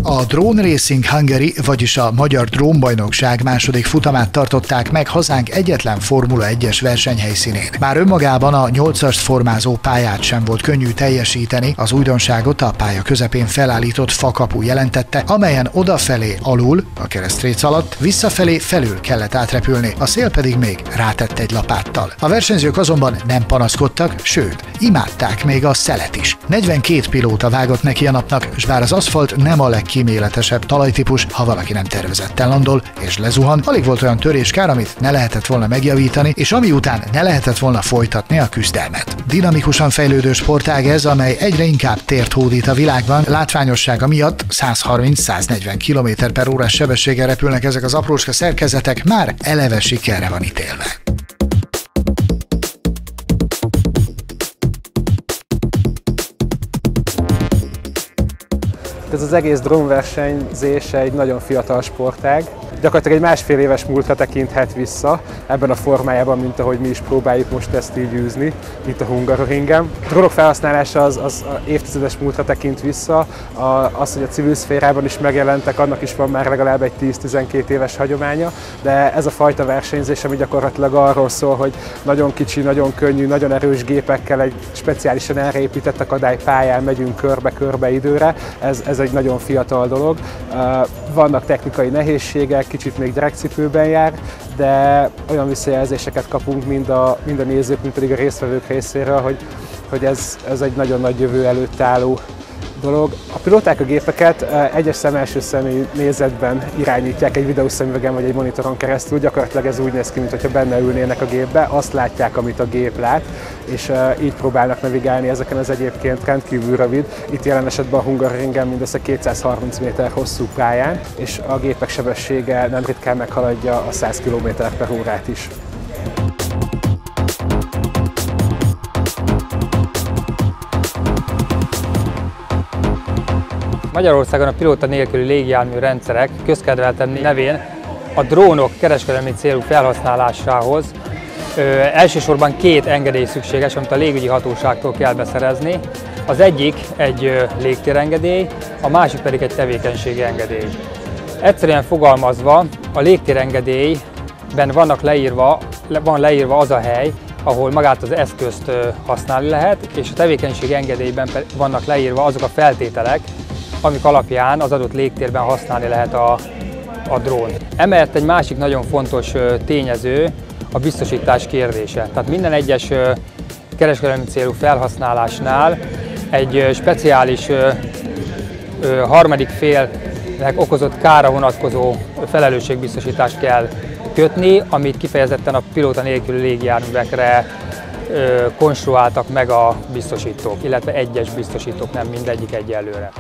A Drone Racing Hungary, vagyis a Magyar Drónbajnokság második futamát tartották meg hazánk egyetlen Formula 1-es versenyhelyszínén. Már önmagában a 8-ast formázó pályát sem volt könnyű teljesíteni, az újdonságot a pálya közepén felállított fakapu jelentette, amelyen odafelé alul, a keresztrác alatt, visszafelé felül kellett átrepülni, a szél pedig még rátett egy lapáttal. A versenyzők azonban nem panaszkodtak, sőt, imádták még a szelet is. 42 pilóta vágott neki a napnak, s bár az aszfalt nem a legkíméletesebb talajtípus, ha valaki nem tervezetten landol és lezuhan, alig volt olyan töréskár, amit ne lehetett volna megjavítani, és ami után ne lehetett volna folytatni a küzdelmet. Dinamikusan fejlődő sportág ez, amely egyre inkább tért hódít a világban, látványossága miatt 130-140 km/h sebességgel repülnek ezek az aprócska szerkezetek, már eleve sikerre van ítélve. Ez az egész drónversenyzés egy nagyon fiatal sportág. Gyakorlatilag egy másfél éves múltra tekinthet vissza ebben a formájában, mint ahogy mi is próbáljuk most ezt így űzni itt a Hungaroringen. A drónok felhasználása az évtizedes múltra tekint vissza. Az, hogy a civil szférában is megjelentek, annak is van már legalább egy 10-12 éves hagyománya, de ez a fajta versenyzés, ami gyakorlatilag arról szól, hogy nagyon kicsi, nagyon könnyű, nagyon erős gépekkel egy speciálisan erre épített akadálypályán megyünk körbe-körbe időre, ez egy nagyon fiatal dolog. Vannak technikai nehézségek, kicsit még gyerekcipőben jár, de olyan visszajelzéseket kapunk mind a nézők, mind pedig a résztvevők részéről, hogy ez egy nagyon nagy jövő előtt álló dolog. A pilóták a gépeket egyes első személy nézetben irányítják egy videószemüvegen vagy egy monitoron keresztül. Gyakorlatilag ez úgy néz ki, mintha benne ülnének a gépbe, azt látják, amit a gép lát, és így próbálnak navigálni ezeken az egyébként rendkívül rövid, itt jelen esetben a Hungaroringen mindössze 230 méter hosszú pályán, és a gépek sebessége nem ritkán meghaladja a 100 km/h is. Magyarországon a pilóta nélküli légijármű rendszerek közkedveltebb nevén a drónok kereskedelmi célú felhasználásához elsősorban két engedély szükséges, amit a légügyi hatóságtól kell beszerezni. Az egyik egy légtérengedély, a másik pedig egy tevékenységi engedély. Egyszerűen fogalmazva, a légtérengedélyben van leírva az a hely, ahol magát az eszközt használni lehet, és a tevékenységi engedélyben vannak leírva azok a feltételek, amik alapján az adott légtérben használni lehet a drónt. Emellett egy másik nagyon fontos tényező a biztosítás kérdése. Tehát minden egyes kereskedelmi célú felhasználásnál egy speciális harmadik félnek okozott kára vonatkozó felelősségbiztosítást kell kötni, amit kifejezetten a pilóta nélküli légijárművekre konstruáltak meg a biztosítók, illetve egyes biztosítók, nem mindegyik egyelőre.